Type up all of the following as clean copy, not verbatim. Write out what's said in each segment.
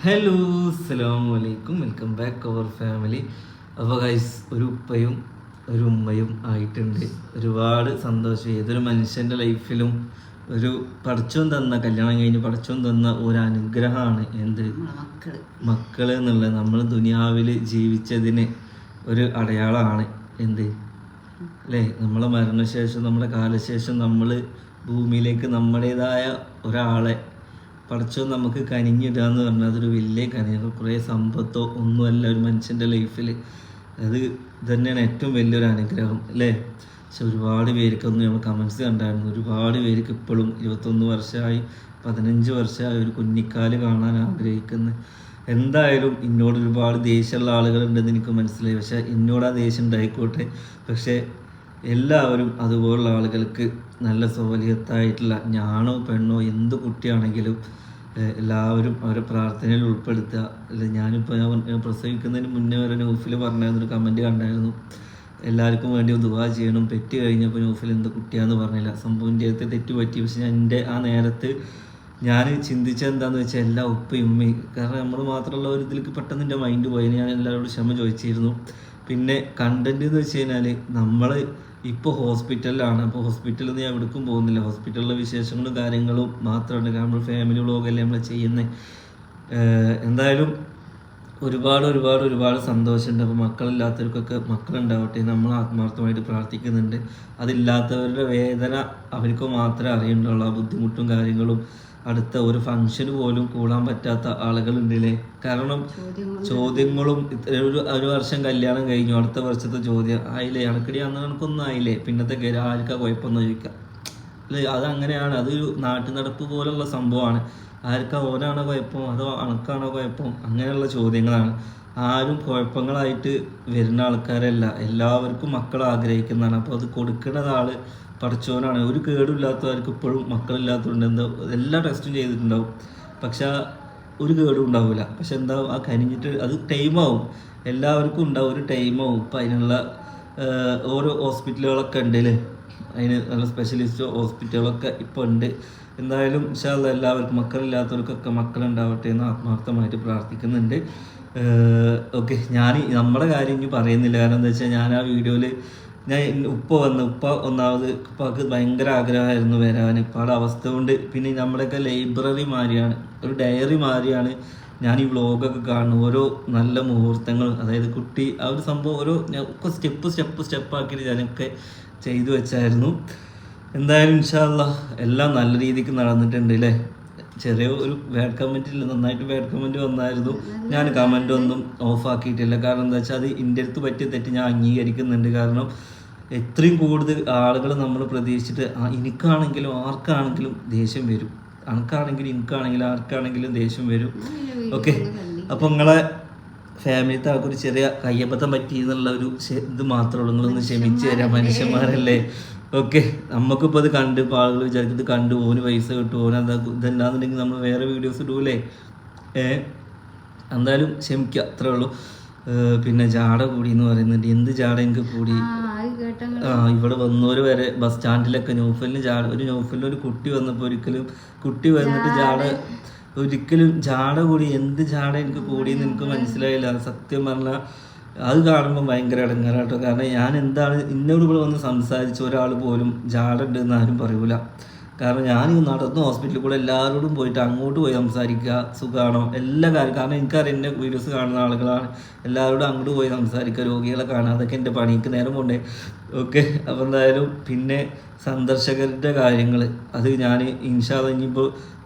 Hello അസ്സലാമു അലൈക്കും, welcome back അവർ family. അപ്പോൾ ഗൈസ്, ഒരു ഉപ്പയും ഒരു ഉമ്മയും ആയിട്ടുണ്ട്. ഒരുപാട് സന്തോഷം. ഏതൊരു മനുഷ്യൻ്റെ ലൈഫിലും ഒരു പടച്ചോൻ തന്ന, കല്യാണം കഴിഞ്ഞ് പടച്ചോൻ തന്ന ഒരു അനുഗ്രഹമാണ് എന്ത് മക്കൾ എന്നുള്ളത്. നമ്മൾ ദുനിയാവിൽ ജീവിച്ചതിന് ഒരു അടയാളമാണ് എന്ത് അല്ലേ. നമ്മളെ മരണശേഷം, നമ്മുടെ കാലശേഷം നമ്മൾ ഭൂമിയിലേക്ക് നമ്മുടേതായ ഒരാളെ പഠിച്ചോ നമുക്ക് കനിഞ്ഞിടുക എന്ന് പറഞ്ഞാൽ അതൊരു വലിയ കനിഞ്ഞ, കുറേ സമ്പത്തോ ഒന്നുമല്ല ഒരു മനുഷ്യൻ്റെ ലൈഫിൽ. അത് തന്നെയാണ് ഏറ്റവും വലിയൊരു അനുഗ്രഹം അല്ലേ. പക്ഷെ ഒരുപാട് പേർക്കൊന്നും നമ്മൾ കമൻസ് കണ്ടായിരുന്നു. ഒരുപാട് പേർക്ക് ഇപ്പോഴും 21 വർഷമായി 15 വർഷമായി ഒരു കുഞ്ഞിക്കാല് കാണാൻ ആഗ്രഹിക്കുന്നു. എന്തായാലും എന്നോട് ഒരുപാട് ദേഷ്യമുള്ള ആളുകളുണ്ടെന്ന് എനിക്ക് മനസ്സിലായി. പക്ഷേ എന്നോട് ആ ദേഷ്യം ഉണ്ടായിക്കോട്ടെ. പക്ഷേ എല്ലാവരും അതുപോലുള്ള ആളുകൾക്ക് നല്ല സൗകര്യത്തായിട്ടുള്ള ഞാണോ പെണ്ണോ എന്ത് കുട്ടിയാണെങ്കിലും എല്ലാവരും അവരെ പ്രാർത്ഥനയിൽ ഉൾപ്പെടുത്തുക. അല്ല, ഞാനിപ്പോൾ ഞാൻ പ്രസവിക്കുന്നതിന് മുന്നേ വരെ നൗഫിൽ പറഞ്ഞായിരുന്നൊരു കമൻറ്റ് കണ്ടായിരുന്നു, എല്ലാവർക്കും വേണ്ടി ദുആ ചെയ്യണം. പെറ്റ് കഴിഞ്ഞപ്പോൾ നൗഫിൽ എന്ത് കുട്ടിയാന്ന് പറഞ്ഞില്ല. സംഭവം ചെയ്ത് തെറ്റ് പറ്റി. പക്ഷെ എൻ്റെ ആ നേരത്ത് ഞാൻ ചിന്തിച്ചത് എന്താണെന്ന് വെച്ചാൽ എല്ലാ ഉപ്പയും ഉമ്മയും, കാരണം നമ്മൾ മാത്രമുള്ള ഒരു ഇതിലേക്ക് പെട്ടെന്ന് എൻ്റെ മൈൻഡ് പോയി. ഞാൻ എല്ലാവരോടും ക്ഷമ ചോദിച്ചിരുന്നു. പിന്നെ കണ്ടന്റ് എന്ന് വെച്ച് കഴിഞ്ഞാൽ നമ്മൾ ഇപ്പോൾ ഹോസ്പിറ്റലിലാണ്. അപ്പോൾ ഹോസ്പിറ്റലിൽ നിന്ന് ഞാൻ എവിടേക്കും പോകുന്നില്ല. ഹോസ്പിറ്റലിലെ വിശേഷങ്ങളും കാര്യങ്ങളും മാത്രമാണ്. കാരണം നമ്മൾ ഫാമിലി വ്ളോഗല്ലേ നമ്മൾ ചെയ്യുന്നത്. എന്തായാലും ഒരുപാട് ഒരുപാട് ഒരുപാട് സന്തോഷമുണ്ട്. അപ്പോൾ മക്കളില്ലാത്തവർക്കൊക്കെ മക്കളുണ്ടാവട്ടെ നമ്മൾ ആത്മാർത്ഥമായിട്ട് പ്രാർത്ഥിക്കുന്നുണ്ട്. അതില്ലാത്തവരുടെ വേദന അവർക്ക് മാത്രമേ അറിയുന്നുള്ളൂ. ആ ബുദ്ധിമുട്ടും കാര്യങ്ങളും. അടുത്ത ഒരു ഫംഗ്ഷന് പോലും കൂടാൻ പറ്റാത്ത ആളുകളുണ്ടല്ലേ. കാരണം ചോദ്യങ്ങളും ഒരു വർഷം കല്യാണം കഴിഞ്ഞു, അടുത്ത വർഷത്തെ ചോദ്യം ആയില്ലേ, അണക്കടി അന്ന് കണക്കൊന്നും ആയില്ലേ, പിന്നത്തെ ആർക്കാ കുഴപ്പമെന്ന് ചോദിക്കാം അല്ലേ. അതങ്ങനെയാണ്. അതൊരു നാട്ടു നടപ്പ് പോലുള്ള സംഭവമാണ്. ആർക്കാ ഓനാണോ കുഴപ്പം അതോ അണക്കാണോ കുഴപ്പം, അങ്ങനെയുള്ള ചോദ്യങ്ങളാണ്. ആരും കുഴപ്പങ്ങളായിട്ട് വരുന്ന ആൾക്കാരല്ല. എല്ലാവർക്കും മക്കൾ ആഗ്രഹിക്കുന്നതാണ്. അപ്പോൾ അത് കൊടുക്കുന്നത് ആൾ പഠിച്ചവനാണ്. ഒരു കേടുമില്ലാത്തവർക്ക് ഇപ്പോഴും മക്കളില്ലാത്തതുകൊണ്ട് എന്താ എല്ലാ ടെസ്റ്റും ചെയ്തിട്ടുണ്ടാവും, പക്ഷെ ഒരു കേടും ഉണ്ടാവില്ല. പക്ഷെ എന്താ ആ കനിഞ്ഞിട്ട് അത് ടൈമാവും. എല്ലാവർക്കും ഉണ്ടാവും, ഒരു ടൈമാവും. ഇപ്പം അതിനുള്ള ഓരോ ഹോസ്പിറ്റലുകളൊക്കെ ഉണ്ട് അല്ലേ. അതിന് നല്ല സ്പെഷ്യലിസ്റ്റ് ഹോസ്പിറ്റലുകളൊക്കെ ഇപ്പോൾ ഉണ്ട്. എന്തായാലും ഇൻഷാ അല്ലാഹ് എല്ലാവർക്കും മക്കളില്ലാത്തവർക്കൊക്കെ മക്കളുണ്ടാവട്ടെ എന്ന് ആത്മാർത്ഥമായിട്ട് പ്രാർത്ഥിക്കുന്നുണ്ട്. ഓക്കെ, ഞാൻ നമ്മുടെ കാര്യം ഇനി പറയുന്നില്ല. കാരണം എന്താ വെച്ചാൽ ഞാൻ ആ വീഡിയോയിൽ ഉപ്പ ഒന്നാമത് ഉപ്പാക്ക് ഭയങ്കര ആഗ്രഹമായിരുന്നു വരാൻ. ഇപ്പാടെ അവസ്ഥ കൊണ്ട് പിന്നെ നമ്മുടെയൊക്കെ ലൈബ്രറി മാതിരിയാണ്, ഒരു ഡയറി മാതിരിയാണ് ഞാൻ ഈ വ്ളോഗൊക്കെ കാണുന്നത്. ഓരോ നല്ല മുഹൂർത്തങ്ങൾ, അതായത് കുട്ടി ആ ഒരു സംഭവം ഓരോ ഒക്കെ സ്റ്റെപ്പാക്കിയിട്ട് ഞാനൊക്കെ ചെയ്തു വെച്ചായിരുന്നു. എന്തായാലും ഇൻഷാ അല്ലാഹ് എല്ലാം നല്ല രീതിക്ക് നടന്നിട്ടുണ്ട് അല്ലേ. ചെറിയ ഒരു ബാഡ് കമൻറ്റ് ഇല്ല, നന്നായിട്ട് ബാഡ് കമൻറ്റ് വന്നായിരുന്നു. ഞാൻ കമൻ്റ് ഒന്നും ഓഫാക്കിയിട്ടില്ല. കാരണം എന്താ വെച്ചാൽ അത് എൻ്റെ അടുത്ത് പറ്റിയ തെറ്റ് ഞാൻ അംഗീകരിക്കുന്നുണ്ട്. കാരണം എത്രയും കൂടുതൽ ആളുകൾ നമ്മൾ പ്രതീക്ഷിച്ചിട്ട് എനിക്കാണെങ്കിലും ആർക്കാണെങ്കിലും ദേഷ്യം വരും. എനിക്കാണെങ്കിലും ആർക്കാണെങ്കിലും ദേഷ്യം വരും. ഓക്കെ, അപ്പോൾ നിങ്ങളെ ഫാമിലിത്തെ ആൾക്കൊരു ചെറിയ കയ്യബദ്ധം പറ്റി എന്നുള്ള ഒരു ഇത് മാത്രമേ ഉള്ളൂ. നിങ്ങളൊന്ന് ക്ഷമിച്ച് തരാം, മനുഷ്യന്മാരല്ലേ. ഓക്കെ, നമുക്കിപ്പോൾ അത് കണ്ട് ഇപ്പോൾ ആളുകൾ വിചാരിച്ചത് കണ്ടു ഓന് പൈസ കിട്ടും, ഓനെന്താ ഇതല്ലാന്നുണ്ടെങ്കിൽ നമ്മൾ വേറെ വീഡിയോസ് ഇടൂലേ. എന്തായാലും ക്ഷമിക്കുക, അത്രേ ഉള്ളൂ. പിന്നെ ജാട കൂടി എന്ന് പറയുന്നുണ്ട്. എന്ത് ജാട എനിക്ക് കൂടി? ഇവിടെ വന്നവർ വരെ ബസ് സ്റ്റാൻഡിലൊക്കെ ഒരു കുട്ടി വന്നപ്പോൾ കുട്ടി വന്നിട്ട് ഒരിക്കലും ജാട കൂടി. എന്ത് ജാട എനിക്ക് കൂടിയെന്ന് എനിക്ക് മനസ്സിലായില്ല. സത്യം പറഞ്ഞാൽ അത് കാണുമ്പോൾ ഭയങ്കര ഇടങ്ങേറാട്ടോ. കാരണം ഞാൻ എന്താണ് ഇന്നോട് ഇവിടെ വന്ന് സംസാരിച്ച ഒരാൾ പോലും ജാട ഉണ്ടെന്ന് ആരും പറയൂല. കാരണം ഞാൻ നടന്ന് ഹോസ്പിറ്റലിൽ കൂടെ എല്ലാവരോടും പോയിട്ട് അങ്ങോട്ട് പോയി സംസാരിക്കുക, സുഖമാണോ എല്ലാ കാര്യം. കാരണം എനിക്കറിയാം എൻ്റെ വീഡിയോസ് കാണുന്ന ആളുകളാണ്. എല്ലാവരോടും അങ്ങോട്ട് പോയി സംസാരിക്കുക, രോഗികളെ കാണുക, അതൊക്കെ എൻ്റെ പണിക്ക് നേരം കൊണ്ടേ. ഓക്കെ, അപ്പോൾ എന്തായാലും പിന്നെ സന്ദർശകരുടെ കാര്യങ്ങൾ അത് ഞാൻ ഇൻഷാ അല്ലാഹ് ഇനിയിപ്പോൾ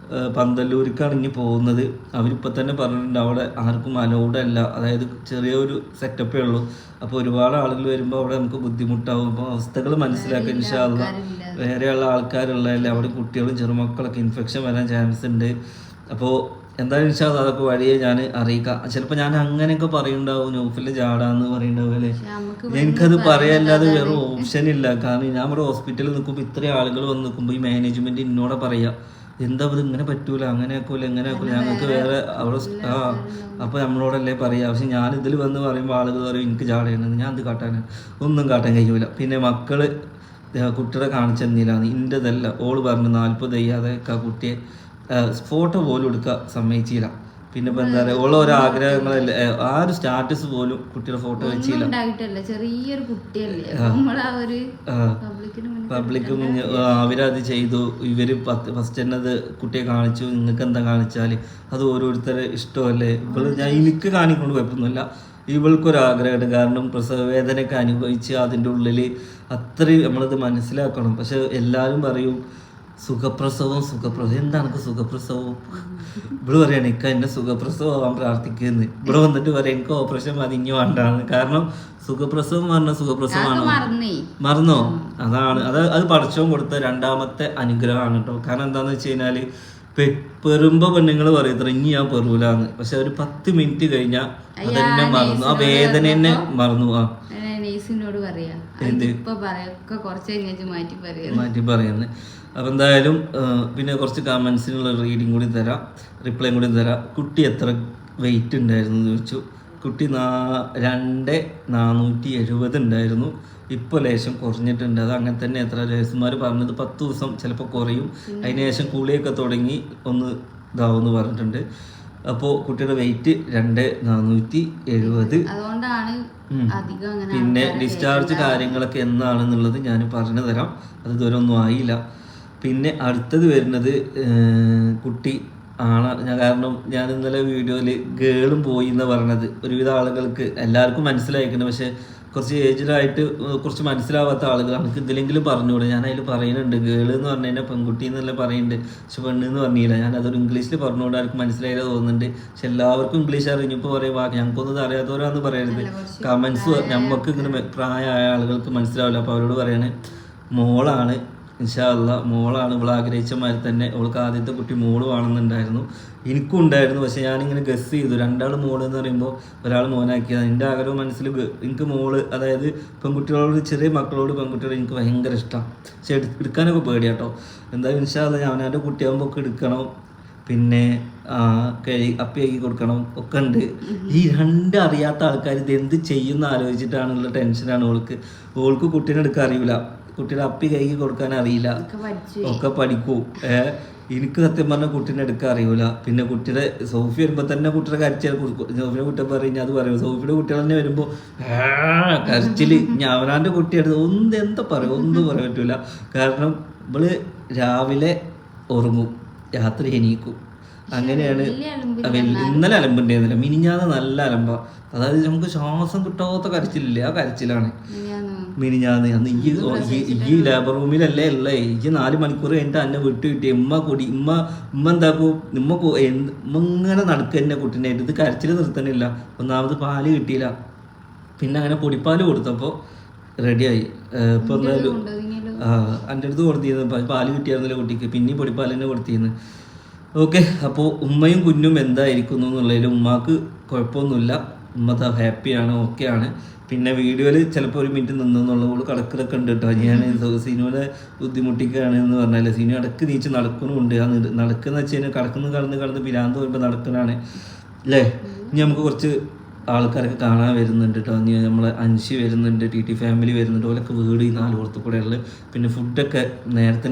പന്തല്ലൂർക്കാണ് ഇനി പോകുന്നത്. അവരിപ്പോൾ തന്നെ പറഞ്ഞിട്ടുണ്ട് അവിടെ ആർക്കും അലൗഡ് അല്ല, അതായത് ചെറിയൊരു സെറ്റപ്പേ ഉള്ളൂ. അപ്പോൾ ഒരുപാട് ആളുകൾ വരുമ്പോൾ അവിടെ നമുക്ക് ബുദ്ധിമുട്ടാവും. അപ്പോൾ അവസ്ഥകൾ മനസ്സിലാക്കുക. ഇൻഷാ അല്ലാഹ് വേറെയുള്ള ആൾക്കാരുള്ളതല്ലേ, അവിടെ കുട്ടികളും ചെറുമക്കളൊക്കെ ഇൻഫെക്ഷൻ വരാൻ ചാൻസ് ഉണ്ട്. അപ്പോൾ എന്തായാലും ഇൻഷാ അല്ലാഹ് അതൊക്കെ വഴിയെ ഞാൻ അറിയിക്കാം. ചിലപ്പോൾ ഞാൻ അങ്ങനെയൊക്കെ പറയുന്നുണ്ടാവും, നൗഫിൽ ജാടാന്ന് പറയുന്നുണ്ടാവും അല്ലേ. എനിക്കത് പറയാല്ലാതെ വേറെ ഓപ്ഷൻ ഇല്ല. കാരണം ഞാൻ ഇവിടെ ഹോസ്പിറ്റലിൽ നിൽക്കുമ്പോൾ ഇത്രയും ആളുകൾ വന്ന് നിൽക്കുമ്പോൾ ഈ മാനേജ്മെൻറ്റ് എന്നോട് പറയുക എന്താ ഇത് ഇങ്ങനെ പറ്റൂല, അങ്ങനെ ആക്കൂല, എങ്ങനെ ആക്കൂല, ഞങ്ങൾക്ക് വേറെ അവിടെ അപ്പോൾ നമ്മളോടല്ലേ പറയുക. പക്ഷെ ഞാൻ ഇതിൽ വന്ന് പറയുമ്പോൾ ആളുകൾ പറയും എനിക്ക് ജാടയാണ്, ഞാൻ ഇത് കാട്ടാൻ ഒന്നും കാട്ടാൻ കഴിയൂല. പിന്നെ മക്കള് കുട്ടികളെ കാണിച്ചെന്നില്ലാന്ന് ഇൻ്റെതല്ല. ഓള് പറഞ്ഞു 40 കഴിയാതെ ആ കുട്ടിയെ ഫോട്ടോ പോലും എടുക്കാൻ സമ്മതിച്ചില്ല. പിന്നെ ഇപ്പൊ എന്താ പറയാ ഓരോ ആഗ്രഹങ്ങളല്ലേ ആ ഒരു സ്റ്റാറ്റസ് പോലും കുട്ടിയുടെ ഫോട്ടോ വെച്ചില്ല. ചെറിയൊരു കുട്ടിയല്ലേ പബ്ലിക് മുന്നേ അവരത് ചെയ്തു. ഇവര് ഫസ്റ്റ് തന്നെ അത് കുട്ടിയെ കാണിച്ചു. നിങ്ങൾക്ക് എന്താ കാണിച്ചാല് അത് ഓരോരുത്തരെ ഇഷ്ടമല്ലേ. ഇപ്പോൾ ഞാൻ എനിക്ക് കാണിക്കൊണ്ട് കുഴപ്പമൊന്നുമില്ല. ഇവൾക്കൊരാഗ്രഹമുണ്ട്. കാരണം പ്രസവ വേദനയൊക്കെ അനുഭവിച്ച് അതിൻ്റെ ഉള്ളിൽ അത്രയും നമ്മളത് മനസ്സിലാക്കണം. പക്ഷെ എല്ലാവരും പറയും സുഖപ്രസവം എന്താണ് സുഖപ്രസവം? ഇവിടെ പറയാണ് എനിക്ക് എന്നെ സുഖപ്രസവം ആവാൻ പ്രാർത്ഥിക്കുന്നത്. ഇവിടെ വന്നിട്ട് പറയാം എനിക്ക് ഓപ്പറേഷൻ മതി ഇനി വേണ്ടാണ്. കാരണം സുഖപ്രസവം പറഞ്ഞ സുഖപ്രസവമാണോ? മറന്നോ? അതാണ് അത് പഠിച്ചവും കൊടുത്ത രണ്ടാമത്തെ അനുഗ്രഹമാണ് കേട്ടോ. കാരണം എന്താന്ന് വെച്ച് കഴിഞ്ഞാല് പെറുമ്പോ പെണ്ണുങ്ങൾ പറയത്ര ഇനി ഞാൻ പെറൂലാന്ന്. പക്ഷെ ഒരു 10 മിനിറ്റ് കഴിഞ്ഞാൽ അതെന്നെ മറന്നു. ആ വേദന തന്നെ മറന്നു. മാറ്റി പറയുന്നത്. അപ്പം എന്തായാലും പിന്നെ കുറച്ച് കമൻസിനുള്ള റീഡിങ് കൂടി തരാം, റിപ്ലൈയും കൂടി തരാം. കുട്ടി എത്ര വെയിറ്റ് ഉണ്ടായിരുന്നു എന്ന് ചോദിച്ചു. കുട്ടി 2,470 ഉണ്ടായിരുന്നു. ഇപ്പോൾ ലേശം കുറഞ്ഞിട്ടുണ്ട്. അത് അങ്ങനെ തന്നെ എത്ര നേഴ്സുമാർ പറഞ്ഞത് 10 ദിവസം ചിലപ്പോൾ കുറയും. അതിനുശേഷം കുളിയൊക്കെ തുടങ്ങി ഒന്ന് ഇതാവുമെന്ന് പറഞ്ഞിട്ടുണ്ട്. അപ്പോൾ കുട്ടിയുടെ വെയിറ്റ് 2,470. പിന്നെ ഡിസ്ചാർജ് കാര്യങ്ങളൊക്കെ എന്നാണെന്നുള്ളത് ഞാൻ പറഞ്ഞു തരാം. അത് ഇതുവരെ ഒന്നും ആയില്ല. പിന്നെ അടുത്തത് വരുന്നത് കുട്ടി ഞാൻ കാരണം ഞാൻ ഇന്നലെ വീഡിയോയിൽ ഗേളും പോയി എന്ന് പറഞ്ഞത് ഒരുവിധ ആളുകൾക്ക് എല്ലാവർക്കും മനസ്സിലായിട്ടുണ്ട്. പക്ഷെ കുറച്ച് ഏജിലായിട്ട് കുറച്ച് മനസ്സിലാവാത്ത ആളുകൾ നമുക്ക് ഇതിലെങ്കിലും പറഞ്ഞുകൂടെ. ഞാൻ അതിൽ പറയുന്നുണ്ട് ഗേള് എന്ന് പറഞ്ഞു കഴിഞ്ഞാൽ പെൺകുട്ടി എന്നല്ല പറയുന്നുണ്ട്. പക്ഷെ പെണ്ണ് എന്ന് പറഞ്ഞില്ല. ഞാൻ അതൊരു ഇംഗ്ലീഷിൽ പറഞ്ഞുകൊണ്ട് ആർക്കും മനസ്സിലായില്ല തോന്നുന്നുണ്ട്. പക്ഷെ എല്ലാവർക്കും ഇംഗ്ലീഷ് അറിഞ്ഞപ്പോൾ പറയുക ഞങ്ങൾക്കൊന്നും അറിയാത്തവരാന്ന് പറയരുത്. കമൻസ് നമുക്ക് ഇങ്ങനെ പ്രായമായ ആളുകൾക്ക് മനസ്സിലാവില്ല. അപ്പോൾ അവരോട് പറയാണ് മോളാണ് ഇൻഷാ അല്ലാ മോളാണ്. ഇവൾ ആഗ്രഹിച്ച മാതിരി തന്നെ അവൾക്ക് ആദ്യത്തെ കുട്ടി മോള് വേണമെന്നുണ്ടായിരുന്നു. എനിക്കും ഉണ്ടായിരുന്നു. പക്ഷെ ഞാനിങ്ങനെ ഗസ് ചെയ്തു 2 മോള് എന്ന് പറയുമ്പോൾ ഒരാൾ മോനാക്കിയത്. എൻ്റെ ആഗ്രഹം മനസ്സിൽ എനിക്ക് മോള്, അതായത് പെൺകുട്ടികളോട് ചെറിയ മക്കളോട് പെൺകുട്ടികളോട് എനിക്ക് ഭയങ്കര ഇഷ്ടമാണ്. പക്ഷെ എടുക്കാനൊക്കെ പേടിയാട്ടോ. എന്തായാലും ഇൻഷാ അല്ലാ അവനവൻ്റെ കുട്ടിയാകുമ്പോൾ ഒക്കെ എടുക്കണം. പിന്നെ അപ്പി ആക്കി കൊടുക്കണം ഒക്കെ ഉണ്ട്. ഈ 2 അറിയാത്ത ആൾക്കാർ ഇത് എന്ത് ചെയ്യുന്ന ആലോചിച്ചിട്ടാണുള്ള ടെൻഷനാണ് ഓൾക്ക് കുട്ടീനെ എടുക്കാൻ അറിയില്ല. കുട്ടിയുടെ അപ്പി കൈക്ക് കൊടുക്കാൻ അറിയില്ല. ഒക്കെ പഠിക്കൂ. എനിക്ക് സത്യം പറഞ്ഞാൽ കുട്ടീനെ എടുക്കാൻ അറിയൂല. പിന്നെ കുട്ടിയുടെ സോഫി വരുമ്പോൾ തന്നെ കുട്ടിയുടെ കരച്ചിൽ സോഫിയുടെ കുട്ടി പറഞ്ഞാൽ അത് പറയും. സോഫിയുടെ കുട്ടികൾ തന്നെ വരുമ്പോൾ കരച്ചില്. അവനാൻ്റെ കുട്ടിയെടുത്ത് എന്താ പറയുക ഒന്നും പറയാൻ പറ്റൂല. കാരണം ഇവള് രാവിലെ ഉറങ്ങും, രാത്രി എണീക്കും. അങ്ങനെയാണ്. ഇന്നലെ അലമ്പുണ്ടായിരുന്നില്ല, മിനിഞ്ഞാന്ന് നല്ല അലമ്പ. അതായത് നമുക്ക് ശ്വാസം കിട്ടാത്ത കരച്ചിലില്ലേ, ആ കരച്ചിലാണ് മിനിഞ്ഞാന്ന്. അന്ന് ഈ ലേബർ റൂമിലല്ലേ ഉള്ളേ. 4 മണിക്കൂർ കഴിഞ്ഞിട്ട് എന്നെ വിട്ടു കിട്ടി. ഉമ്മ എന്താക്കും, ഉമ്മ ഇങ്ങനെ നടക്കുക തന്നെ കുട്ടീനായിട്ട്. ഇത് കരച്ചിൽ നിർത്തണില്ല. ഒന്നാമത് പാല് കിട്ടിയില്ല. പിന്നെ അങ്ങനെ പൊടിപ്പാല് കൊടുത്തപ്പോൾ റെഡിയായി. ഇപ്പൊ എന്തായാലും എൻ്റെ അടുത്ത് കൊടുത്തിരുന്നു പാല് കിട്ടിയായിരുന്നില്ല കുട്ടിക്ക്. പിന്നെയും പൊടിപ്പാൽ തന്നെ കൊടുത്തിരുന്നു. ഓക്കെ. അപ്പോൾ ഉമ്മയും കുഞ്ഞും എന്തായിരിക്കുന്നു എന്നുള്ളതിൽ ഉമ്മാക്ക് കുഴപ്പമൊന്നുമില്ല. ഉമ്മ ഹാപ്പിയാണ്, ഓക്കെയാണ്. പിന്നെ വീഡിയോയിൽ ചിലപ്പോൾ 1 മിനിറ്റ് നിന്നെന്നുള്ളൂ. കടക്കിലൊക്കെ ഉണ്ട് കേട്ടോ. ഞാൻ സിനുവിനെ ബുദ്ധിമുട്ടിക്കുകയാണ് എന്ന് പറഞ്ഞാൽ സിനു ഇടക്ക് നീച്ച് നടക്കണമുണ്ട്. ആ നടക്കുന്ന വെച്ച് കഴിഞ്ഞാൽ കടന്ന് പിരാന്ത് വരുമ്പോൾ നടക്കണാണ് അല്ലേ. ഇനി നമുക്ക് കുറച്ച് ആൾക്കാരൊക്കെ കാണാൻ വരുന്നുണ്ട് കേട്ടോ. ഇനി നമ്മളെ അൻഷി വരുന്നുണ്ട്, TT ഫാമിലി വരുന്നുണ്ട്. ഓലൊക്കെ വീട് ഈ 4 പുറത്ത് കൂടെ ഉള്ളത്. പിന്നെ ഫുഡൊക്കെ നേരത്തെ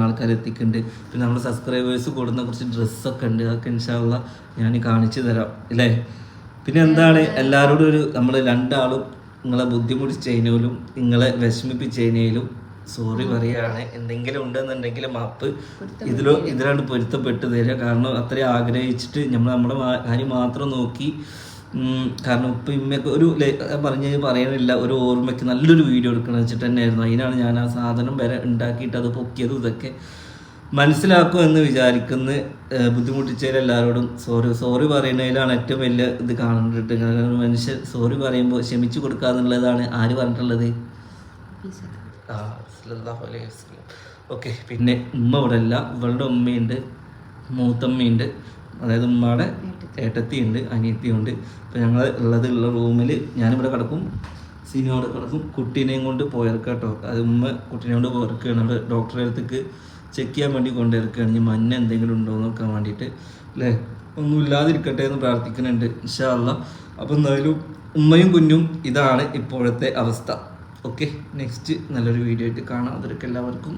ആൾക്കാർ എത്തിക്കുന്നുണ്ട്. പിന്നെ നമ്മുടെ സബ്സ്ക്രൈബേഴ്സ് കൊടുക്കുന്ന കുറച്ച് ഡ്രസ്സൊക്കെ ഉണ്ട്. അതൊക്കെ ഇൻഷാ അല്ലാ ഞാൻ കാണിച്ചു തരാം അല്ലേ. പിന്നെ എന്താണ് എല്ലാവരോടും നമ്മൾ 2 ആളും നിങ്ങളെ ബുദ്ധിമുട്ടിച്ചതിനും നിങ്ങളെ വിഷമിപ്പിച്ചതിനും സോറി പറയുകയാണ്. എന്തെങ്കിലും ഉണ്ടെന്നുണ്ടെങ്കിൽ മാപ്പ് ഇതിലാണ് പൊരുത്തപ്പെട്ട് തരിക. കാരണം അത്രയും ആഗ്രഹിച്ചിട്ട് നമ്മുടെ കാര്യം മാത്രം നോക്കി. കാരണം ഇപ്പം ഇമ്മയൊക്കെ ഒരു പറയണില്ല, ഒരു ഓർമ്മയ്ക്ക് നല്ലൊരു വീഡിയോ എടുക്കണം വെച്ചിട്ട് തന്നെയായിരുന്നു. അതിനാണ് ഞാൻ ആ സാധനം വരെ ഉണ്ടാക്കിയിട്ട് അത് പൊക്കിയത്. ഇതൊക്കെ മനസ്സിലാക്കും എന്ന് വിചാരിക്കുന്ന ബുദ്ധിമുട്ടിച്ചതിലെല്ലാവരോടും സോറി പറയുന്നതിലാണ് ഏറ്റവും വലിയ ഇത് കാണുന്നുണ്ട്. മനുഷ്യൻ സോറി പറയുമ്പോൾ ക്ഷമിച്ചു കൊടുക്കുക എന്നുള്ളതാണ് ആര് പറഞ്ഞിട്ടുള്ളത്? ഓക്കെ. പിന്നെ ഉമ്മ ഇവിടെ അല്ല, ഇവളുടെ ഉമ്മയുണ്ട്, മൂത്തമ്മയുണ്ട്, അതായത് ഉമ്മയുടെ ഏട്ടത്തിയുണ്ട്, അനിയത്തിയുണ്ട്. അപ്പോൾ ഞങ്ങൾ ഉള്ള റൂമിൽ ഞാനിവിടെ കിടക്കും, സിനിമയോട് കിടക്കും. കുട്ടീനെയും കൊണ്ട് പോയിറക്കാട്ടോ. അത് ഉമ്മ കുട്ടീനെ കൊണ്ട് പോയിറക്കുകയാണ്. അവിടെ ഡോക്ടറെ അടുത്തേക്ക് ചെക്ക് ചെയ്യാൻ വേണ്ടി കൊണ്ടിരിക്കുകയാണ്. ഇനി മഞ്ഞ എന്തെങ്കിലും ഉണ്ടോ എന്ന് നോക്കാൻ വേണ്ടിയിട്ട് അല്ലേ. ഒന്നും ഇല്ലാതിരിക്കട്ടെ എന്ന് പ്രാർത്ഥിക്കുന്നുണ്ട് ഇൻഷാ അല്ലാ. അപ്പോൾ എന്തായാലും ഉമ്മയും കുഞ്ഞും ഇതാണ് ഇപ്പോഴത്തെ അവസ്ഥ. ഓക്കെ, നെക്സ്റ്റ് നല്ലൊരു വീഡിയോ ആയിട്ട് കാണാം. അതൊക്കെ എല്ലാവർക്കും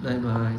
ബൈ ബൈ.